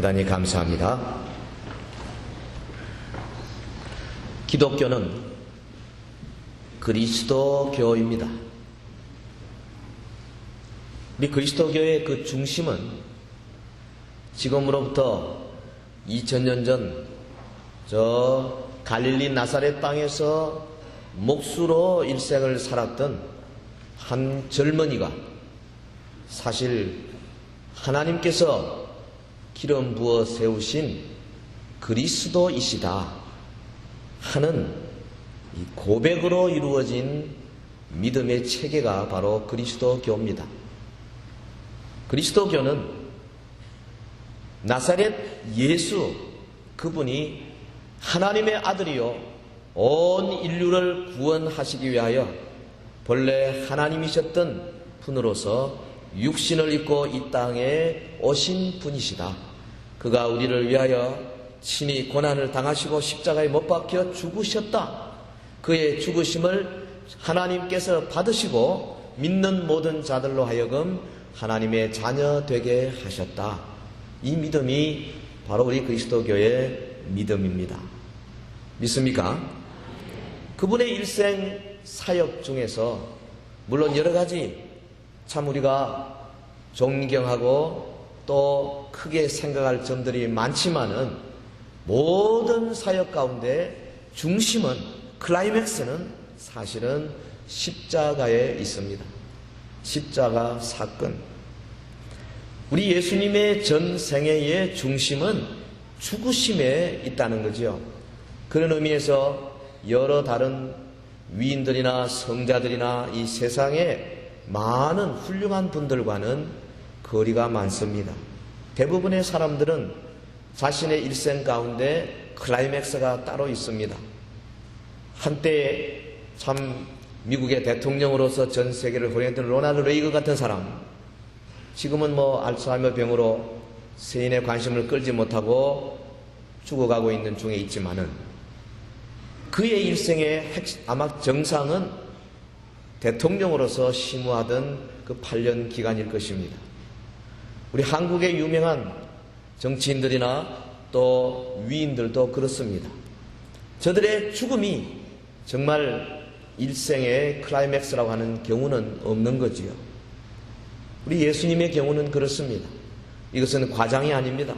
대단히 감사합니다. 기독교는 그리스도교입니다. 우리 그리스도교의 그 중심은 지금으로부터 2000년 전 저 갈릴리 나사렛 땅에서 목수로 일생을 살았던 한 젊은이가 사실 하나님께서 기름 부어 세우신 그리스도이시다 하는 이 고백으로 이루어진 믿음의 체계가 바로 그리스도교입니다. 그리스도교는 나사렛 예수 그분이 하나님의 아들이요 온 인류를 구원하시기 위하여 본래 하나님이셨던 분으로서 육신을 입고 이 땅에 오신 분이시다. 그가 우리를 위하여 친히 고난을 당하시고 십자가에 못 박혀 죽으셨다. 그의 죽으심을 하나님께서 받으시고 믿는 모든 자들로 하여금 하나님의 자녀 되게 하셨다. 이 믿음이 바로 우리 그리스도교의 믿음입니다. 믿습니까? 그분의 일생 사역 중에서 물론 여러 가지 참 우리가 존경하고 또 크게 생각할 점들이 많지만은 모든 사역 가운데 중심은 클라이맥스는 사실은 십자가에 있습니다. 십자가 사건. 우리 예수님의 전 생애의 중심은 죽으심에 있다는 거죠. 그런 의미에서 여러 다른 위인들이나 성자들이나 이 세상에 많은 훌륭한 분들과는 거리가 많습니다. 대부분의 사람들은 자신의 일생 가운데 클라이맥스가 따로 있습니다. 한때 참 미국의 대통령으로서 전 세계를 호령했던 로나ल्드 레이건 같은 사람, 지금은 알츠하이머 병으로 세인의 관심을 끌지 못하고 죽어가고 있는 중에 있지만은 그의 일생의 아마 정상은 대통령으로서 심우하던 그 8년 기간일 것입니다. 우리 한국의 유명한 정치인들이나 또 위인들도 그렇습니다. 저들의 죽음이 정말 일생의 클라이맥스라고 하는 경우는 없는 거지요. 우리 예수님의 경우는 그렇습니다. 이것은 과장이 아닙니다.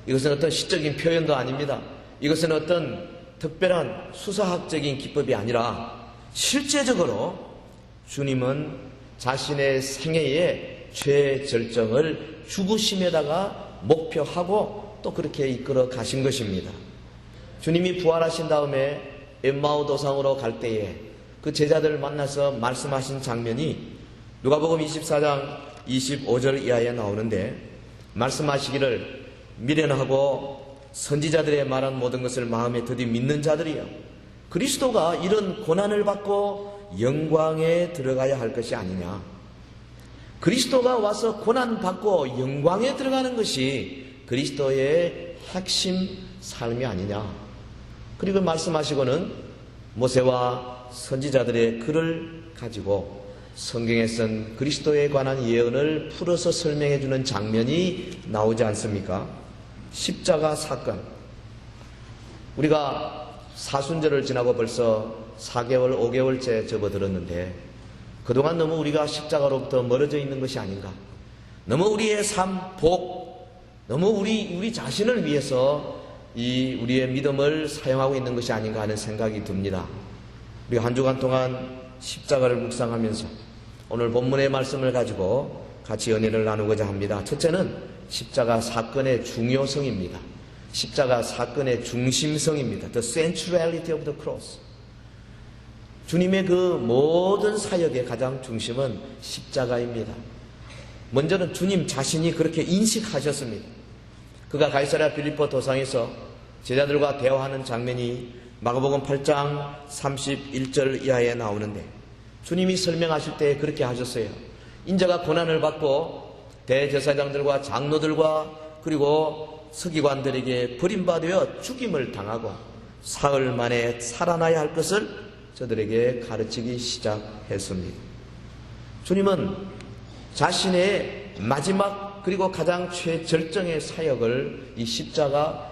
이것은 어떤 시적인 표현도 아닙니다. 이것은 어떤 특별한 수사학적인 기법이 아니라 실제적으로 주님은 자신의 생애의 최절정을 죽으심에다가 목표하고 또 그렇게 이끌어 가신 것입니다. 주님이 부활하신 다음에 엠마오 도상으로 갈 때에 그 제자들을 만나서 말씀하신 장면이 누가복음 24장 25절 이하에 나오는데, 말씀하시기를 미련하고 선지자들의 말한 모든 것을 마음에 드디 믿는 자들이여, 그리스도가 이런 고난을 받고 영광에 들어가야 할 것이 아니냐. 그리스도가 와서 고난받고 영광에 들어가는 것이 그리스도의 핵심 삶이 아니냐. 그리고 말씀하시고는 모세와 선지자들의 글을 가지고 성경에 쓴 그리스도에 관한 예언을 풀어서 설명해 주는 장면이 나오지 않습니까? 십자가 사건. 우리가 사순절을 지나고 벌써 4개월, 5개월째 접어들었는데 그동안 너무 우리가 십자가로부터 멀어져 있는 것이 아닌가. 너무 우리의 삶, 복, 너무 우리 자신을 위해서 우리의 믿음을 사용하고 있는 것이 아닌가 하는 생각이 듭니다. 우리가 한 주간 동안 십자가를 묵상하면서 오늘 본문의 말씀을 가지고 같이 은혜를 나누고자 합니다. 첫째는 십자가 사건의 중요성입니다. 십자가 사건의 중심성입니다. The centrality of the cross. 주님의 그 모든 사역의 가장 중심은 십자가입니다. 먼저는 주님 자신이 그렇게 인식하셨습니다. 그가 가이사랴 빌립보 도상에서 제자들과 대화하는 장면이 마가복음 8장 31절 이하에 나오는데, 주님이 설명하실 때 그렇게 하셨어요. 인자가 고난을 받고 대제사장들과 장로들과 그리고 서기관들에게 버림받아 죽임을 당하고 사흘 만에 살아나야 할 것을 저들에게 가르치기 시작했습니다. 주님은 자신의 마지막 그리고 가장 최절정의 사역을 이 십자가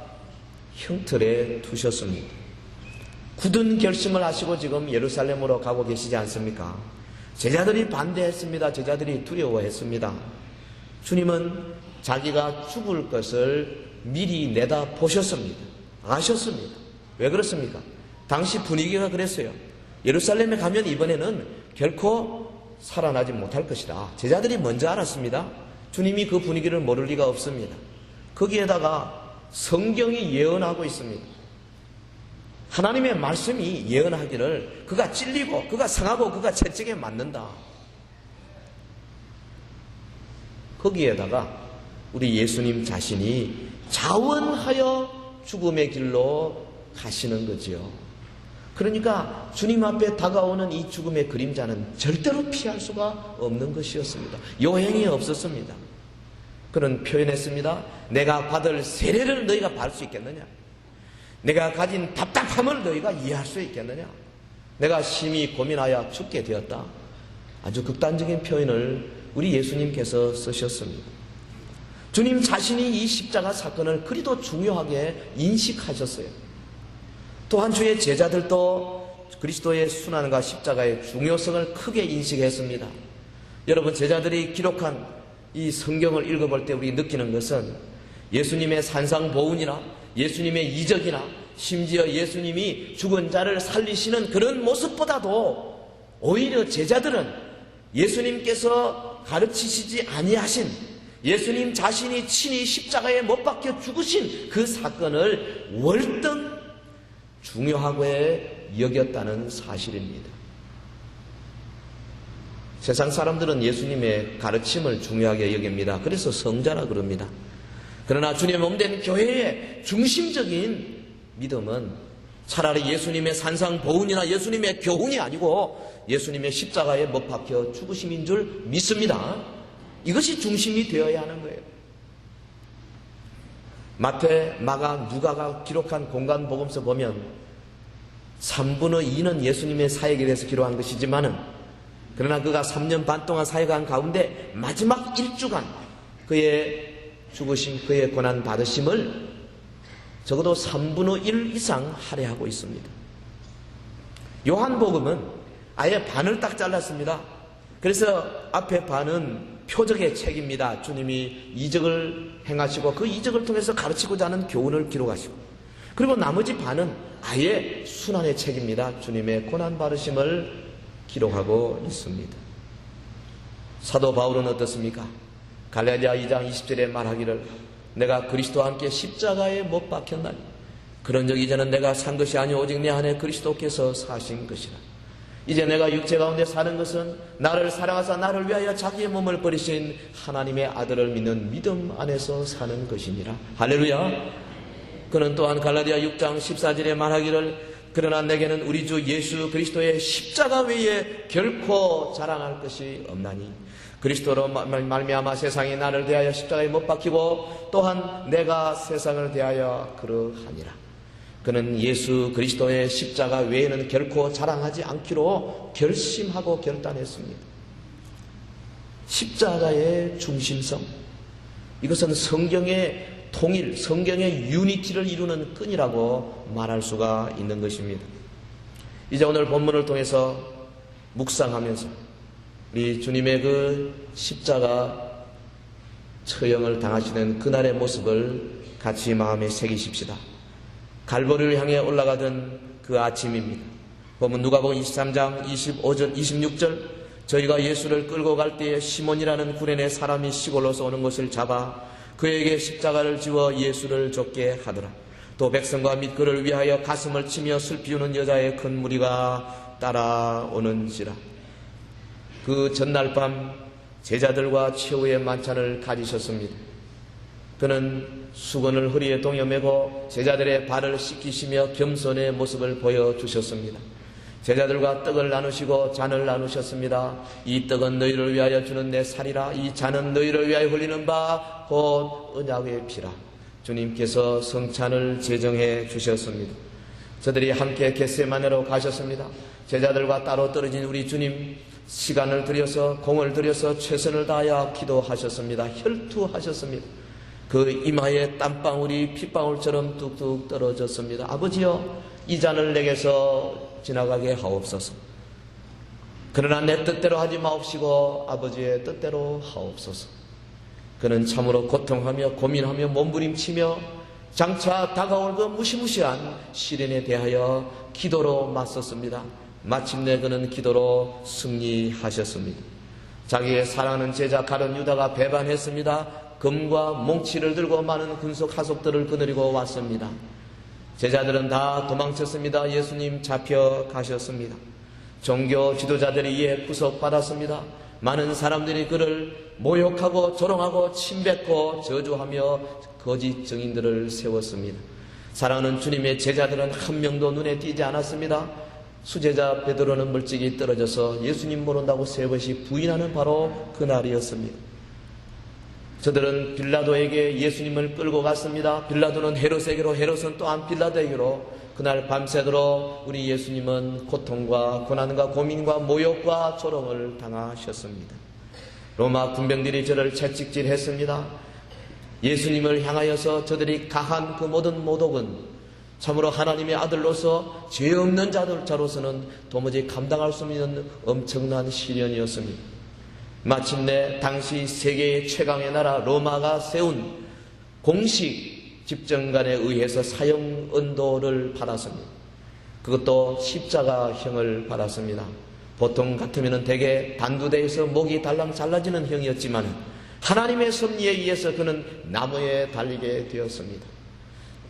형틀에 두셨습니다. 굳은 결심을 하시고 지금 예루살렘으로 가고 계시지 않습니까? 제자들이 반대했습니다. 제자들이 두려워했습니다. 주님은 자기가 죽을 것을 미리 내다 보셨습니다. 아셨습니다. 왜 그렇습니까? 당시 분위기가 그랬어요. 예루살렘에 가면 이번에는 결코 살아나지 못할 것이다. 제자들이 먼저 알았습니다. 주님이 그 분위기를 모를 리가 없습니다. 거기에다가 성경이 예언하고 있습니다. 하나님의 말씀이 예언하기를 그가 찔리고 그가 상하고 그가 채찍에 맞는다. 거기에다가 우리 예수님 자신이 자원하여 죽음의 길로 가시는 거지요. 그러니까 주님 앞에 다가오는 이 죽음의 그림자는 절대로 피할 수가 없는 것이었습니다. 요행이 없었습니다. 그는 표현했습니다. 내가 받을 세례를 너희가 받을 수 있겠느냐? 내가 가진 답답함을 너희가 이해할 수 있겠느냐? 내가 심히 고민하여 죽게 되었다. 아주 극단적인 표현을 우리 예수님께서 쓰셨습니다. 주님 자신이 이 십자가 사건을 그리도 중요하게 인식하셨어요. 또한 주의 제자들도 그리스도의 순환과 십자가의 중요성을 크게 인식했습니다. 여러분, 제자들이 기록한 이 성경을 읽어볼 때 우리 느끼는 것은 예수님의 산상보훈이나 예수님의 이적이나 심지어 예수님이 죽은 자를 살리시는 그런 모습보다도 오히려 제자들은 예수님께서 가르치시지 아니하신 예수님 자신이 친히 십자가에 못 박혀 죽으신 그 사건을 월등 중요하게 여겼다는 사실입니다. 세상 사람들은 예수님의 가르침을 중요하게 여깁니다. 그래서 성자라 그럽니다. 그러나 주님의 몸된 교회의 중심적인 믿음은 차라리 예수님의 산상보훈이나 예수님의 교훈이 아니고 예수님의 십자가에 못 박혀 죽으심인 줄 믿습니다. 이것이 중심이 되어야 하는 거예요. 마태, 마가, 누가가 기록한 공간복음서 보면 3분의 2는 예수님의 사역에 대해서 기록한 것이지만은 그러나 그가 3년 반 동안 사역한 가운데 마지막 1주간 그의 죽으심, 그의 고난 받으심을 적어도 3분의 1 이상 할애하고 있습니다. 요한복음은 아예 반을 딱 잘랐습니다. 그래서 앞에 반은 표적의 책입니다. 주님이 이적을 행하시고 그 이적을 통해서 가르치고자 하는 교훈을 기록하시고, 그리고 나머지 반은 아예 순환의 책입니다. 주님의 고난 받으심을 기록하고 있습니다. 사도 바울은 어떻습니까? 갈라디아 2장 20절에 말하기를 내가 그리스도와 함께 십자가에 못 박혔나니 그런즉 이제는 내가 산 것이 아니오 오직 내 안에 그리스도께서 사신 것이라. 이제 내가 육체 가운데 사는 것은 나를 사랑하사 나를 위하여 자기의 몸을 버리신 하나님의 아들을 믿는 믿음 안에서 사는 것이니라. 할렐루야. 그는 또한 갈라디아 6장 14절에 말하기를 그러나 내게는 우리 주 예수 그리스도의 십자가 외에 결코 자랑할 것이 없나니 그리스도로 말미암아 세상이 나를 대하여 십자가에 못 박히고 또한 내가 세상을 대하여 그러하니라. 그는 예수 그리스도의 십자가 외에는 결코 자랑하지 않기로 결심하고 결단했습니다. 십자가의 중심성, 이것은 성경의 통일, 성경의 유니티를 이루는 끈이라고 말할 수가 있는 것입니다. 이제 오늘 본문을 통해서 묵상하면서 우리 주님의 그 십자가 처형을 당하시는 그날의 모습을 같이 마음에 새기십시다. 갈보리를 향해 올라가던 그 아침입니다. 보면 누가복음 23장 25절 26절 저희가 예수를 끌고 갈 때에 시몬이라는 구레네 사람이 시골로서 오는 것을 잡아 그에게 십자가를 지워 예수를 좁게 하더라. 또 백성과 및 그를 위하여 가슴을 치며 슬피 우는 여자의 큰 무리가 따라오는지라. 그 전날 밤 제자들과 최후의 만찬을 가지셨습니다. 그는 수건을 허리에 동여매고 제자들의 발을 씻기시며 겸손의 모습을 보여주셨습니다. 제자들과 떡을 나누시고 잔을 나누셨습니다. 이 떡은 너희를 위하여 주는 내 살이라. 이 잔은 너희를 위하여 흘리는 바 곧 언약의 피라. 주님께서 성찬을 제정해 주셨습니다. 저들이 함께 겟세마네로 가셨습니다. 제자들과 따로 떨어진 우리 주님, 시간을 들여서 공을 들여서 최선을 다하여 기도하셨습니다. 혈투하셨습니다. 그 이마에 땀방울이 핏방울처럼 뚝뚝 떨어졌습니다. 아버지여, 이 잔을 내게서 지나가게 하옵소서. 그러나 내 뜻대로 하지 마옵시고 아버지의 뜻대로 하옵소서. 그는 참으로 고통하며 고민하며 몸부림치며 장차 다가올 그 무시무시한 시련에 대하여 기도로 맞섰습니다. 마침내 그는 기도로 승리하셨습니다. 자기의 사랑하는 제자 가룟 유다가 배반했습니다. 금과 몽치를 들고 많은 군속 하속들을 거느리고 왔습니다. 제자들은 다 도망쳤습니다. 예수님 잡혀가셨습니다. 종교 지도자들이 이에 구속받았습니다. 많은 사람들이 그를 모욕하고 조롱하고 침뱉고 저주하며 거짓 증인들을 세웠습니다. 사랑하는 주님의 제자들은 한 명도 눈에 띄지 않았습니다. 수제자 베드로는 멀찍이 떨어져서 예수님 모른다고 3번씩 부인하는 바로 그날이었습니다. 저들은 빌라도에게 예수님을 끌고 갔습니다. 빌라도는 헤롯에게로, 헤롯은 또한 빌라도에게로. 그날 밤새도록 우리 예수님은 고통과 고난과 고민과 모욕과 조롱을 당하셨습니다. 로마 군병들이 저를 채찍질했습니다. 예수님을 향하여서 저들이 가한 그 모든 모독은 참으로 하나님의 아들로서 죄 없는 자로서는 도무지 감당할 수 없는 엄청난 시련이었습니다. 마침내 당시 세계의 최강의 나라 로마가 세운 공식 집정관에 의해서 사형 언도를 받았습니다. 그것도 십자가형을 받았습니다. 보통 같으면 대개 단두대에서 목이 달랑 잘라지는 형이었지만 하나님의 섭리에 의해서 그는 나무에 달리게 되었습니다.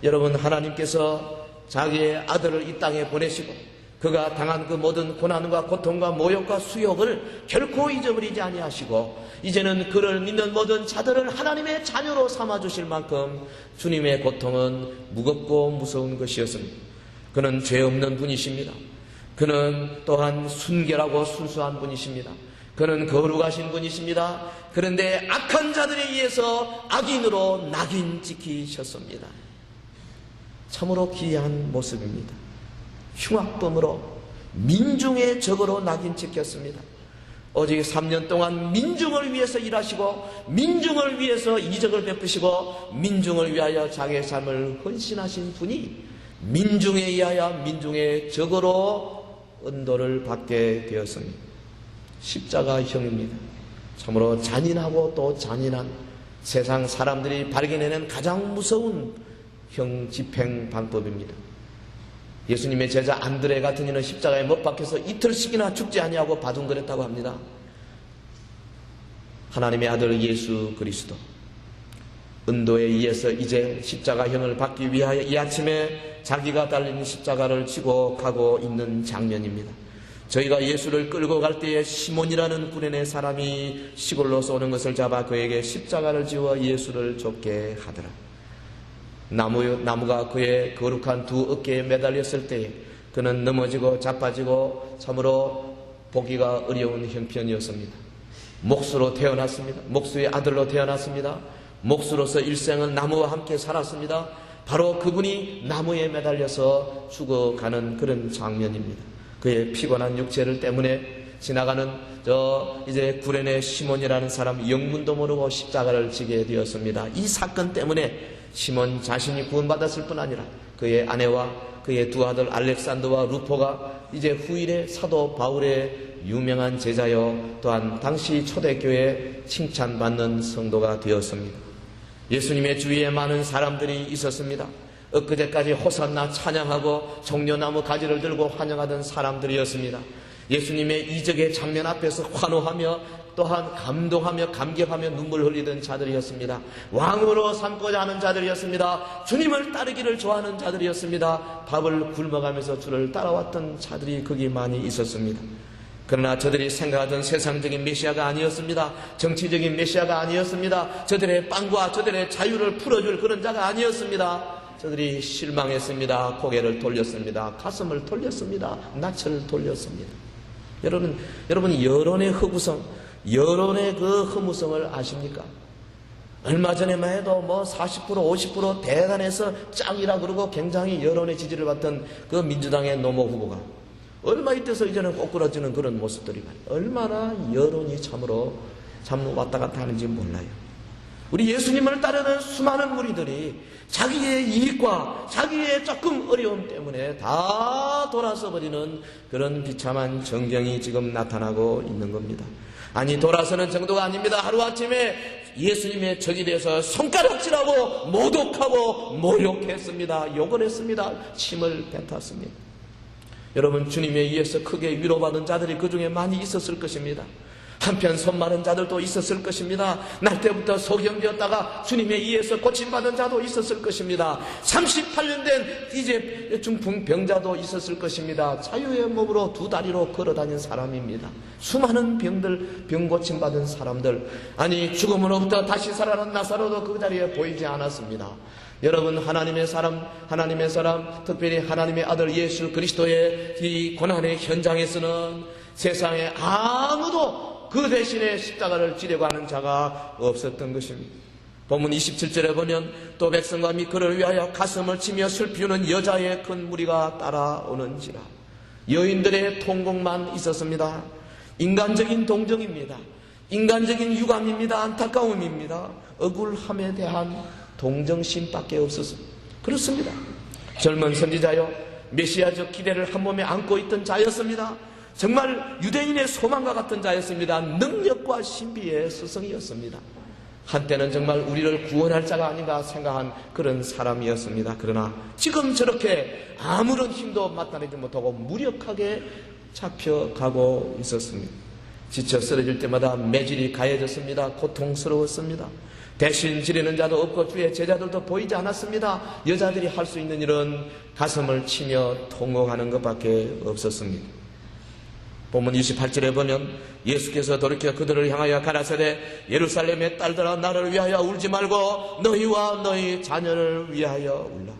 여러분, 하나님께서 자기의 아들을 이 땅에 보내시고 그가 당한 그 모든 고난과 고통과 모욕과 수욕을 결코 잊어버리지 아니하시고 이제는 그를 믿는 모든 자들을 하나님의 자녀로 삼아주실 만큼 주님의 고통은 무겁고 무서운 것이었습니다. 그는 죄 없는 분이십니다. 그는 또한 순결하고 순수한 분이십니다. 그는 거룩하신 분이십니다. 그런데 악한 자들에 의해서 악인으로 낙인 찍히셨습니다. 참으로 기이한 모습입니다. 흉악범으로 민중의 적으로 낙인 찍혔습니다. 오직 3년 동안 민중을 위해서 일하시고 민중을 위해서 이적을 베푸시고 민중을 위하여 자기의 삶을 헌신하신 분이 민중에 의하여 민중의 적으로 언도를 받게 되었습니다. 십자가형입니다. 참으로 잔인하고 또 잔인한 세상 사람들이 발견해낸 가장 무서운 형 집행 방법입니다. 예수님의 제자 안드레 같은 이는 십자가에 못 박혀서 이틀씩이나 죽지 아니하고 바둥거렸다고 합니다. 하나님의 아들 예수 그리스도 은도에 의해서 이제 십자가형을 받기 위하여 이 아침에 자기가 달린 십자가를 지고 가고 있는 장면입니다. 저희가 예수를 끌고 갈 때에 시몬이라는 구레네 사람이 시골로서 오는 것을 잡아 그에게 십자가를 지워 예수를 쫓게 하더라. 나무가 그의 거룩한 두 어깨에 매달렸을 때에 그는 넘어지고 자빠지고 참으로 보기가 어려운 형편이었습니다. 목수로 태어났습니다. 목수의 아들로 태어났습니다. 목수로서 일생은 나무와 함께 살았습니다. 바로 그분이 나무에 매달려서 죽어가는 그런 장면입니다. 그의 피곤한 육체를 때문에 지나가는 이제 구레네 시몬이라는 사람 영문도 모르고 십자가를 지게 되었습니다. 이 사건 때문에 시몬 자신이 구원받았을 뿐 아니라 그의 아내와 그의 두 아들 알렉산더와 루포가 이제 후일의 사도 바울의 유명한 제자요 또한 당시 초대교회에 칭찬받는 성도가 되었습니다. 예수님의 주위에 많은 사람들이 있었습니다. 엊그제까지 호산나 찬양하고 종려나무 가지를 들고 환영하던 사람들이었습니다. 예수님의 이적의 장면 앞에서 환호하며 또한 감동하며 감격하며 눈물 흘리던 자들이었습니다. 왕으로 삼고자 하는 자들이었습니다. 주님을 따르기를 좋아하는 자들이었습니다. 밥을 굶어가면서 주를 따라왔던 자들이 거기 많이 있었습니다. 그러나 저들이 생각하던 세상적인 메시아가 아니었습니다. 정치적인 메시아가 아니었습니다. 저들의 빵과 저들의 자유를 풀어줄 그런 자가 아니었습니다. 저들이 실망했습니다. 고개를 돌렸습니다. 가슴을 돌렸습니다. 낯을 돌렸습니다. 여러분 여론의 허구성, 여론의 그 허무성을 아십니까? 얼마 전에만 해도 40% 50% 대단해서 짱이라 그러고 굉장히 여론의 지지를 받던 그 민주당의 노모 후보가 얼마 이때서 이제는 꼬꾸라지는 그런 모습들이 많아요. 얼마나 여론이 참으로 참 왔다 갔다 하는지 몰라요. 우리 예수님을 따르는 수많은 무리들이 자기의 이익과 자기의 조금 어려움 때문에 다 돌아서 버리는 그런 비참한 전경이 지금 나타나고 있는 겁니다. 아니, 돌아서는 정도가 아닙니다. 하루아침에 예수님의 적이 돼서 손가락질하고 모독하고 모욕했습니다. 욕을 했습니다. 침을 뱉었습니다. 여러분, 주님에 의해서 크게 위로받은 자들이 그 중에 많이 있었을 것입니다. 한편 손 마른 자들도 있었을 것입니다. 날 때부터 소경되었다가 주님에 의해서 고침받은 자도 있었을 것입니다. 38년 된 이제 중풍 병자도 있었을 것입니다. 자유의 몸으로 두 다리로 걸어다닌 사람입니다. 수많은 병 고침받은 사람들, 아니 죽음으로부터 다시 살아난 나사로도 그 자리에 보이지 않았습니다. 여러분, 하나님의 사람, 특별히 하나님의 아들 예수 그리스도의 이 고난의 현장에서는 세상에 아무도 그 대신에 십자가를 지려고 하는 자가 없었던 것입니다. 본문 27절에 보면 또 백성과 및 그를 위하여 가슴을 치며 슬피우는 여자의 큰 무리가 따라오는지라. 여인들의 통곡만 있었습니다. 인간적인 동정입니다. 인간적인 유감입니다. 안타까움입니다. 억울함에 대한 동정심밖에 없었습니다. 그렇습니다. 젊은 선지자요, 메시아적 기대를 한 몸에 안고 있던 자였습니다. 정말 유대인의 소망과 같은 자였습니다. 능력과 신비의 스승이었습니다. 한때는 정말 우리를 구원할 자가 아닌가 생각한 그런 사람이었습니다. 그러나 지금 저렇게 아무런 힘도 나타내지 못하고 무력하게 잡혀가고 있었습니다. 지쳐 쓰러질 때마다 매질이 가해졌습니다. 고통스러웠습니다. 대신 지르는 자도 없고 주의 제자들도 보이지 않았습니다. 여자들이 할 수 있는 일은 가슴을 치며 통곡하는 것밖에 없었습니다. 본문 28절에 보면 예수께서 돌이켜 그들을 향하여 가라사대 예루살렘의 딸들아, 나를 위하여 울지 말고 너희와 너희 자녀를 위하여 울라.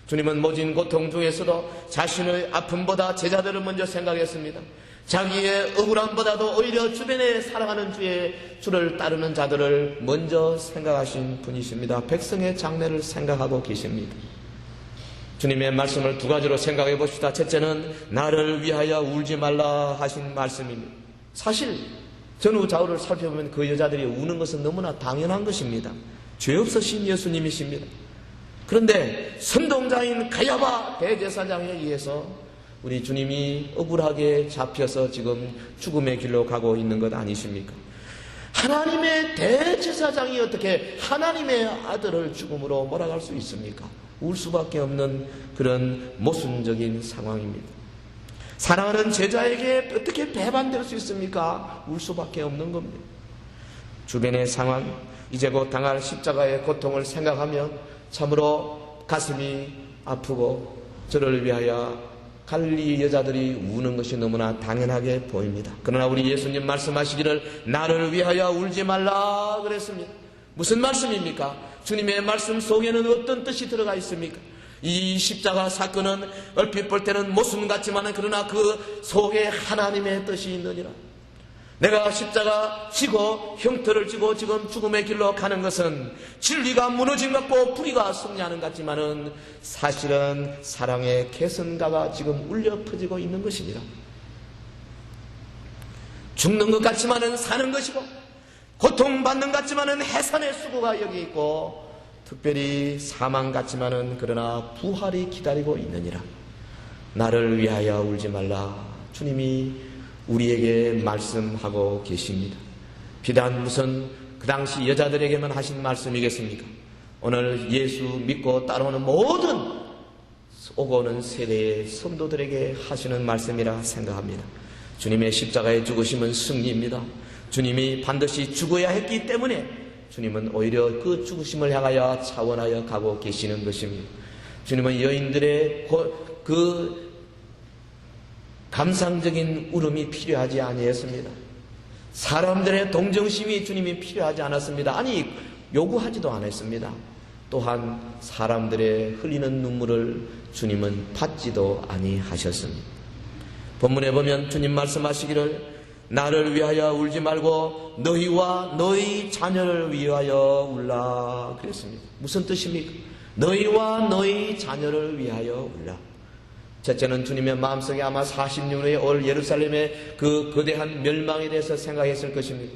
주님은 모진 고통 중에서도 자신의 아픔보다 제자들을 먼저 생각했습니다. 자기의 억울함보다도 오히려 주변에 사랑하는 주를 따르는 자들을 먼저 생각하신 분이십니다. 백성의 장래를 생각하고 계십니다. 주님의 말씀을 두 가지로 생각해 봅시다. 첫째는 나를 위하여 울지 말라 하신 말씀입니다. 사실 전후 좌우를 살펴보면 그 여자들이 우는 것은 너무나 당연한 것입니다. 죄 없으신 예수님이십니다. 그런데 선동자인 가야바 대제사장에 의해서 우리 주님이 억울하게 잡혀서 지금 죽음의 길로 가고 있는 것 아니십니까? 하나님의 대제사장이 어떻게 하나님의 아들을 죽음으로 몰아갈 수 있습니까? 울 수밖에 없는 그런 모순적인 상황입니다. 사랑하는 제자에게 어떻게 배반될 수 있습니까? 울 수밖에 없는 겁니다. 주변의 상황, 이제 곧 당할 십자가의 고통을 생각하면 참으로 가슴이 아프고 저를 위하여 갈릴리 여자들이 우는 것이 너무나 당연하게 보입니다. 그러나 우리 예수님 말씀하시기를 나를 위하여 울지 말라 그랬습니다. 무슨 말씀입니까? 주님의 말씀 속에는 어떤 뜻이 들어가 있습니까? 이 십자가 사건은 얼핏 볼 때는 모순 같지만 그러나 그 속에 하나님의 뜻이 있느니라. 내가 십자가 지고 형태를 지고 지금 죽음의 길로 가는 것은 진리가 무너진 것 같고 불의가 승리하는 것 같지만은 사실은 사랑의 개선가가 지금 울려 퍼지고 있는 것입니다. 죽는 것 같지만은 사는 것이고 고통받는 것 같지만은 해산의 수고가 여기 있고 특별히 사망 같지만은 그러나 부활이 기다리고 있느니라. 나를 위하여 울지 말라. 주님이 우리에게 말씀하고 계십니다. 비단 무슨 그 당시 여자들에게만 하신 말씀이겠습니까? 오늘 예수 믿고 따라오는 모든 오고 오는 세대의 성도들에게 하시는 말씀이라 생각합니다. 주님의 십자가의 죽으심은 승리입니다. 주님이 반드시 죽어야 했기 때문에 주님은 오히려 그 죽으심을 향하여 차원하여 가고 계시는 것입니다. 주님은 여인들의 그 감상적인 울음이 필요하지 아니했습니다. 사람들의 동정심이 주님이 필요하지 않았습니다. 아니 요구하지도 않았습니다. 또한 사람들의 흘리는 눈물을 주님은 받지도 아니하셨습니다. 본문에 보면 주님 말씀하시기를 나를 위하여 울지 말고 너희와 너희 자녀를 위하여 울라 그랬습니다. 무슨 뜻입니까? 너희와 너희 자녀를 위하여 울라. 첫째는 주님의 마음속에 아마 40년 후에 올 예루살렘의 그 거대한 멸망에 대해서 생각했을 것입니다.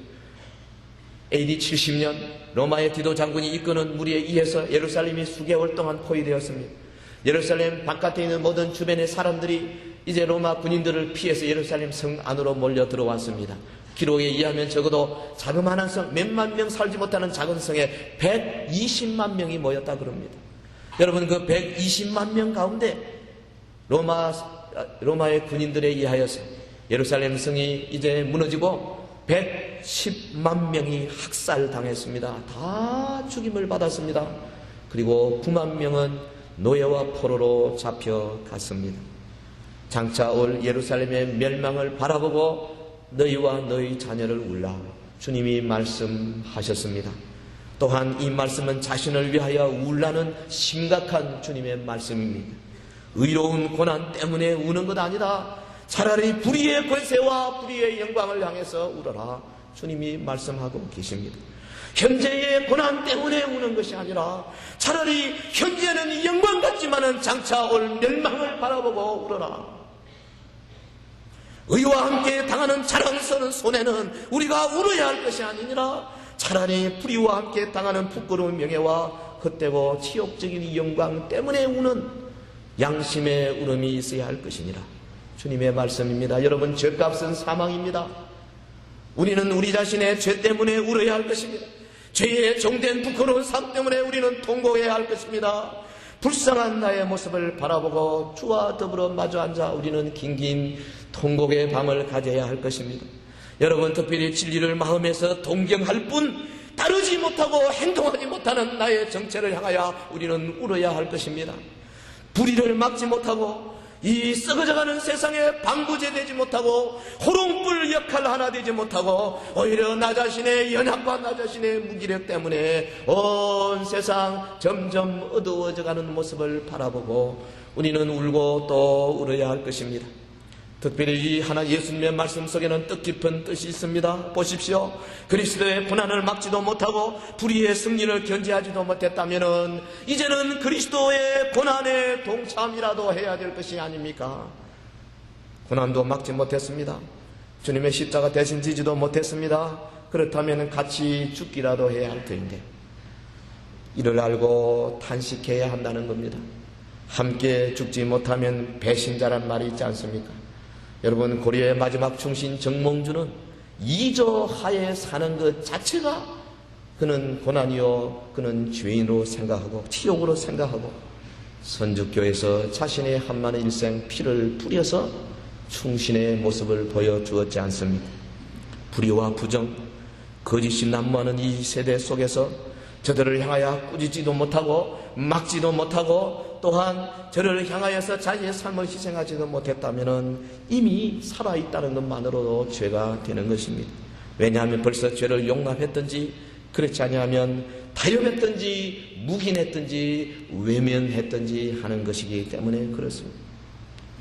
AD 70년 로마의 디도 장군이 이끄는 무리에 의해서 예루살렘이 수개월 동안 포위되었습니다. 예루살렘 바깥에 있는 모든 주변의 사람들이 이제 로마 군인들을 피해서 예루살렘 성 안으로 몰려 들어왔습니다. 기록에 의하면 적어도 자그마한 성, 몇만 명 살지 못하는 작은 성에 120만 명이 모였다 그럽니다. 여러분, 그 120만 명 가운데 로마의 군인들에 의하여서 예루살렘 성이 이제 무너지고 110만 명이 학살당했습니다. 다 죽임을 받았습니다. 그리고 9만 명은 노예와 포로로 잡혀갔습니다. 장차 올 예루살렘의 멸망을 바라보고 너희와 너희 자녀를 울라, 주님이 말씀하셨습니다. 또한 이 말씀은 자신을 위하여 울라는 심각한 주님의 말씀입니다. 의로운 고난 때문에 우는 것 아니다. 차라리 불의의 권세와 불의의 영광을 향해서 울어라, 주님이 말씀하고 계십니다. 현재의 고난 때문에 우는 것이 아니라 차라리 현재는 영광 같지만은 장차 올 멸망을 바라보고 울어라. 의와 함께 당하는 자랑스러운 손해는 우리가 울어야 할 것이 아니니라 차라리 불의와 함께 당하는 부끄러운 명예와 헛되고 치욕적인 영광 때문에 우는 양심의 울음이 있어야 할 것이니라, 주님의 말씀입니다. 여러분, 죄값은 사망입니다. 우리는 우리 자신의 죄 때문에 울어야 할 것입니다. 죄에 종된 부끄러운 삶 때문에 우리는 통곡해야 할 것입니다. 불쌍한 나의 모습을 바라보고 주와 더불어 마주 앉아 우리는 긴긴 통곡의 밤을 가져야 할 것입니다. 여러분, 특별히 진리를 마음에서 동경할 뿐 따르지 못하고 행동하지 못하는 나의 정체를 향하여 우리는 울어야 할 것입니다. 불의를 막지 못하고 이 썩어져가는 세상에 방부제되지 못하고 호롱불 역할 하나 되지 못하고 오히려 나 자신의 연약과 나 자신의 무기력 때문에 온 세상 점점 어두워져가는 모습을 바라보고 우리는 울고 또 울어야 할 것입니다. 특별히 이 하나 예수님의 말씀 속에는 뜻깊은 뜻이 있습니다. 보십시오. 그리스도의 고난을 막지도 못하고 불의의 승리를 견제하지도 못했다면 이제는 그리스도의 고난에 동참이라도 해야 될 것이 아닙니까? 고난도 막지 못했습니다. 주님의 십자가 대신 지지도 못했습니다. 그렇다면 같이 죽기라도 해야 할 터인데 이를 알고 탄식해야 한다는 겁니다. 함께 죽지 못하면 배신자란 말이 있지 않습니까? 여러분, 고려의 마지막 충신 정몽주는 이조하에 사는 것 자체가 그는 고난이요, 그는 죄인으로 생각하고 치욕으로 생각하고 선주교에서 자신의 한많은 일생 피를 뿌려서 충신의 모습을 보여주었지 않습니까? 불의와 부정, 거짓이 난무하는 이 세대 속에서 저들을 향하여 꾸짖지도 못하고 막지도 못하고 또한 저를 향하여서 자기의 삶을 희생하지도 못했다면 이미 살아있다는 것만으로도 죄가 되는 것입니다. 왜냐하면 벌써 죄를 용납했든지 그렇지 아니하면 타협했든지 묵인했든지 외면했든지 하는 것이기 때문에 그렇습니다.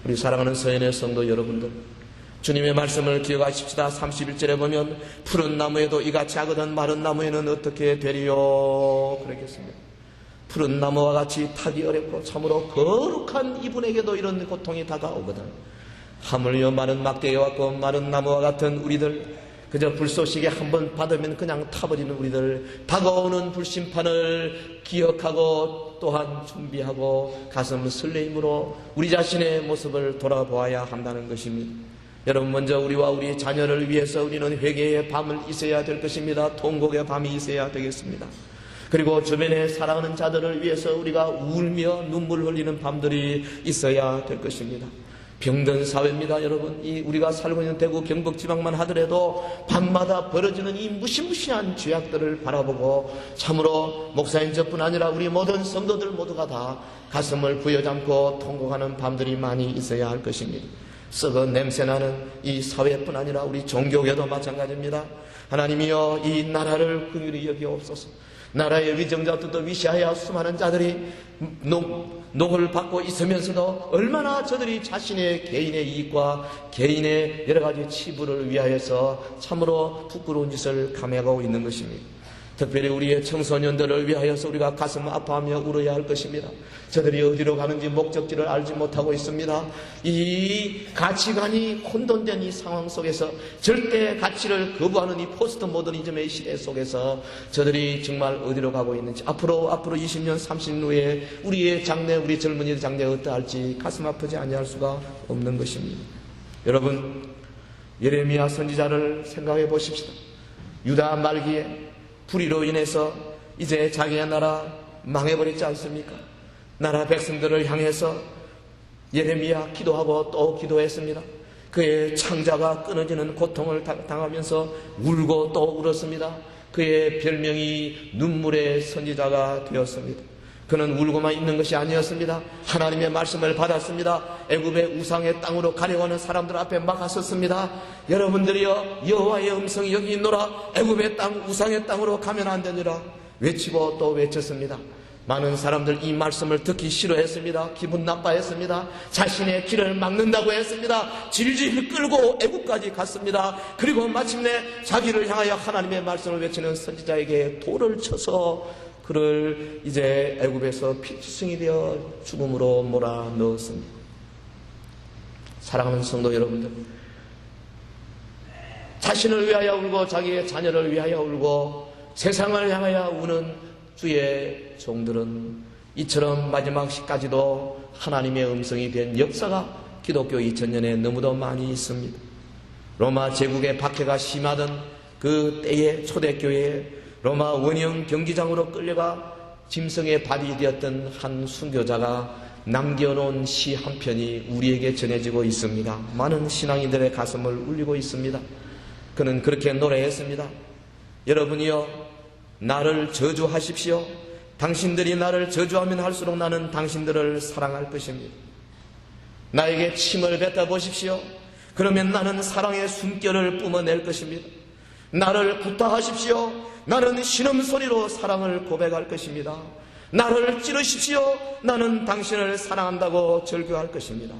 우리 사랑하는 서연의 성도 여러분들, 주님의 말씀을 기억하십시다. 31절에 보면 푸른 나무에도 이같이 하거든 마른 나무에는 어떻게 되리요? 그러겠습니다. 푸른 나무와 같이 타기 어렵고 참으로 거룩한 이분에게도 이런 고통이 다가오거든 하물며 마른 막대기와 같고 마른 나무와 같은 우리들, 그저 불쏘시개 한번 받으면 그냥 타버리는 우리들, 다가오는 불심판을 기억하고 또한 준비하고 가슴 설레임으로 우리 자신의 모습을 돌아보아야 한다는 것입니다. 여러분, 먼저 우리와 우리 자녀를 위해서 우리는 회개의 밤을 있어야 될 것입니다. 통곡의 밤이 있어야 되겠습니다. 그리고 주변에 사랑하는 자들을 위해서 우리가 울며 눈물 흘리는 밤들이 있어야 될 것입니다. 병든 사회입니다. 여러분, 우리가 살고 있는 대구 경북 지방만 하더라도 밤마다 벌어지는 이 무시무시한 죄악들을 바라보고 참으로 목사님 저뿐 아니라 우리 모든 성도들 모두가 다 가슴을 부여잡고 통곡하는 밤들이 많이 있어야 할 것입니다. 썩은 냄새나는 이 사회뿐 아니라 우리 종교계도 마찬가지입니다. 하나님이여, 이 나라를 긍휼히 여기옵소서. 나라의 위정자들도 위시하여 수많은 자들이 녹을 받고 있으면서도 얼마나 저들이 자신의 개인의 이익과 개인의 여러 가지 치부를 위하여서 참으로 부끄러운 짓을 감행하고 있는 것입니다. 특별히 우리의 청소년들을 위하여서 우리가 가슴 아파하며 울어야 할 것입니다. 저들이 어디로 가는지 목적지를 알지 못하고 있습니다. 이 가치관이 혼돈된 이 상황 속에서 절대 가치를 거부하는 이 포스트 모더니즘의 시대 속에서 저들이 정말 어디로 가고 있는지, 앞으로 20년 30년 후에 우리의 장래, 우리 젊은이의 장래가 어떠할지 가슴 아프지 아니할 수가 없는 것입니다. 여러분, 예레미야 선지자를 생각해 보십시다. 유다 말기에 불의로 인해서 이제 자기의 나라 망해버렸지 않습니까? 나라 백성들을 향해서 예레미야 기도하고 또 기도했습니다. 그의 창자가 끊어지는 고통을 당하면서 울고 또 울었습니다. 그의 별명이 눈물의 선지자가 되었습니다. 그는 울고만 있는 것이 아니었습니다. 하나님의 말씀을 받았습니다. 애굽의 우상의 땅으로 가려고 하는 사람들 앞에 막았었습니다. 여러분들이여, 여호와의 음성이 여기 있노라. 애굽의 땅, 우상의 땅으로 가면 안 되느라 외치고 또 외쳤습니다. 많은 사람들 이 말씀을 듣기 싫어했습니다. 기분 나빠했습니다. 자신의 길을 막는다고 했습니다. 질질 끌고 애굽까지 갔습니다. 그리고 마침내 자기를 향하여 하나님의 말씀을 외치는 선지자에게 돌을 쳐서 그를 이제 애굽에서 피투성이 되어 죽음으로 몰아넣었습니다. 사랑하는 성도 여러분들, 자신을 위하여 울고 자기의 자녀를 위하여 울고 세상을 향하여 우는 주의 종들은 이처럼 마지막 시까지도 하나님의 음성이 된 역사가 기독교 2000년에 너무도 많이 있습니다. 로마 제국의 박해가 심하던 그 때의 초대교회에 로마 원형 경기장으로 끌려가 짐승의 발이 되었던 한 순교자가 남겨놓은 시 한 편이 우리에게 전해지고 있습니다. 많은 신앙인들의 가슴을 울리고 있습니다. 그는 그렇게 노래했습니다. 여러분이여, 나를 저주하십시오. 당신들이 나를 저주하면 할수록 나는 당신들을 사랑할 것입니다. 나에게 침을 뱉어 보십시오. 그러면 나는 사랑의 숨결을 뿜어낼 것입니다. 나를 구타하십시오. 나는 신음소리로 사랑을 고백할 것입니다. 나를 찌르십시오. 나는 당신을 사랑한다고 절규할 것입니다.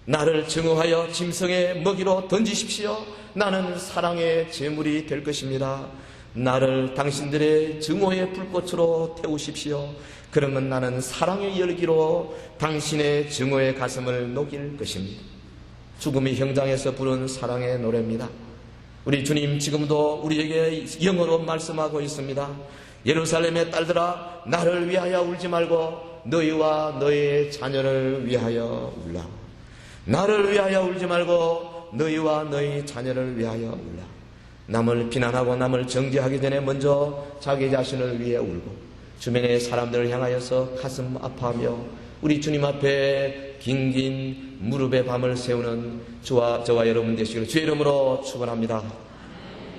나를 증오하여 짐승의 먹이로 던지십시오. 나는 사랑의 제물이 될 것입니다. 나를 당신들의 증오의 불꽃으로 태우십시오. 그러면 나는 사랑의 열기로 당신의 증오의 가슴을 녹일 것입니다. 죽음의 현장에서 부른 사랑의 노래입니다. 우리 주님 지금도 우리에게 영어로 말씀하고 있습니다. 예루살렘의 딸들아, 나를 위하여 울지 말고 너희와 너희의 자녀를 위하여 울라. 나를 위하여 울지 말고 너희와 너희 자녀를 위하여 울라. 남을 비난하고 남을 정죄하기 전에 먼저 자기 자신을 위해 울고 주변의 사람들을 향하여서 가슴 아파하며 우리 주님 앞에 긴긴 무릎에 밤을 세우는 저와 여러분 되시기를 주의 이름으로 축원합니다.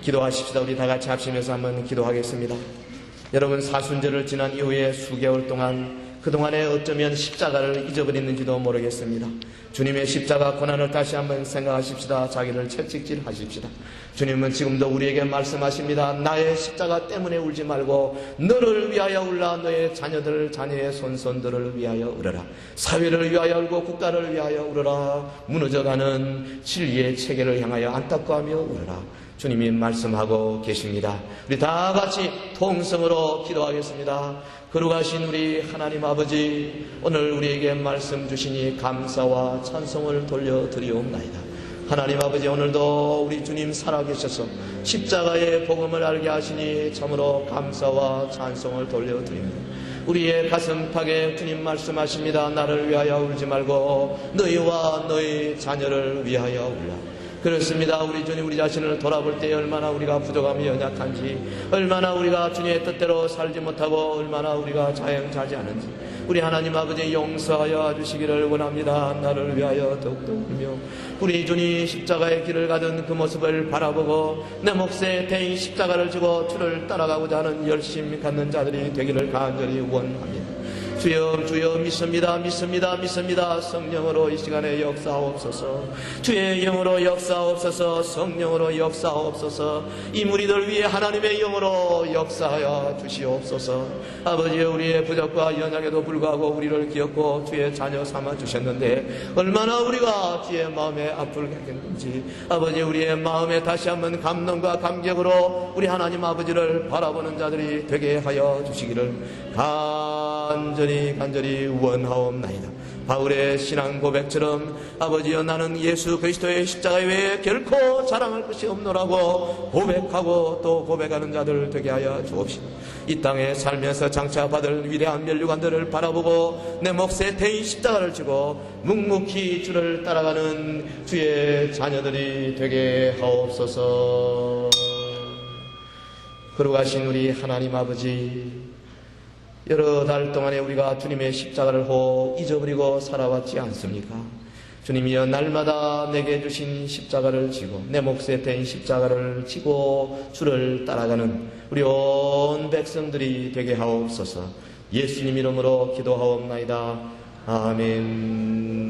기도하십시다. 우리 다 같이 합심해서 한번 기도하겠습니다. 여러분, 사순절을 지난 이후에 수개월 동안 그동안에 어쩌면 십자가를 잊어버렸는지도 모르겠습니다. 주님의 십자가 고난을 다시 한번 생각하십시다. 자기를 채찍질하십시다. 주님은 지금도 우리에게 말씀하십니다. 나의 십자가 때문에 울지 말고 너를 위하여 울라. 너의 자녀의 손손들을 위하여 울어라. 사회를 위하여 울고 국가를 위하여 울어라. 무너져가는 진리의 체계를 향하여 안타까워하며 울어라. 주님이 말씀하고 계십니다. 우리 다 같이 통성으로 기도하겠습니다. 거룩하신 우리 하나님 아버지, 오늘 우리에게 말씀 주시니 감사와 찬송을 돌려드리옵나이다. 하나님 아버지, 오늘도 우리 주님 살아계셔서 십자가의 복음을 알게 하시니 참으로 감사와 찬송을 돌려드립니다. 우리의 가슴팍에 주님 말씀하십니다. 나를 위하여 울지 말고 너희와 너희 자녀를 위하여 울라. 그렇습니다. 우리 주님, 우리 자신을 돌아볼 때 얼마나 우리가 부족함이 연약한지, 얼마나 우리가 주님의 뜻대로 살지 못하고 얼마나 우리가 자행자지하는지 우리 하나님 아버지 용서하여 주시기를 원합니다. 나를 위하여 더욱더 울며 우리 주님 십자가의 길을 가던 그 모습을 바라보고 내 몫에 대인 십자가를 지고 주를 따라가고자 하는 열심히 갖는 자들이 되기를 간절히 원합니다. 주여 주여 믿습니다 믿습니다 믿습니다. 성령으로 이 시간에 역사하옵소서. 주의 영으로 역사하옵소서. 성령으로 역사하옵소서. 이 무리들 위해 하나님의 영으로 역사하여 주시옵소서. 아버지여, 우리의 부족과 연약에도 불구하고 우리를 기억고 주의 자녀 삼아 주셨는데 얼마나 우리가 주의 마음에 아프겠는지, 아버지, 우리의 마음에 다시 한번 감동과 감격으로 우리 하나님 아버지를 바라보는 자들이 되게 하여 주시기를 간절히 원하옵나이다. 바울의 신앙 고백처럼 아버지여, 나는 예수 그리스도의 십자가 외에 결코 자랑할 것이 없노라고 고백하고 또 고백하는 자들 되게 하여 주옵시고, 이 땅에 살면서 장차 받을 위대한 면류관들을 바라보고 내 몫에 대인 십자가를 지고 묵묵히 주를 따라가는 주의 자녀들이 되게 하옵소서. 거룩하신 우리 하나님 아버지, 여러 달 동안에 우리가 주님의 십자가를 혹 잊어버리고 살아왔지 않습니까? 주님이여, 날마다 내게 주신 십자가를 지고 내 몫에 대인 십자가를 지고 주를 따라가는 우리 온 백성들이 되게 하옵소서. 예수님 이름으로 기도하옵나이다. 아멘.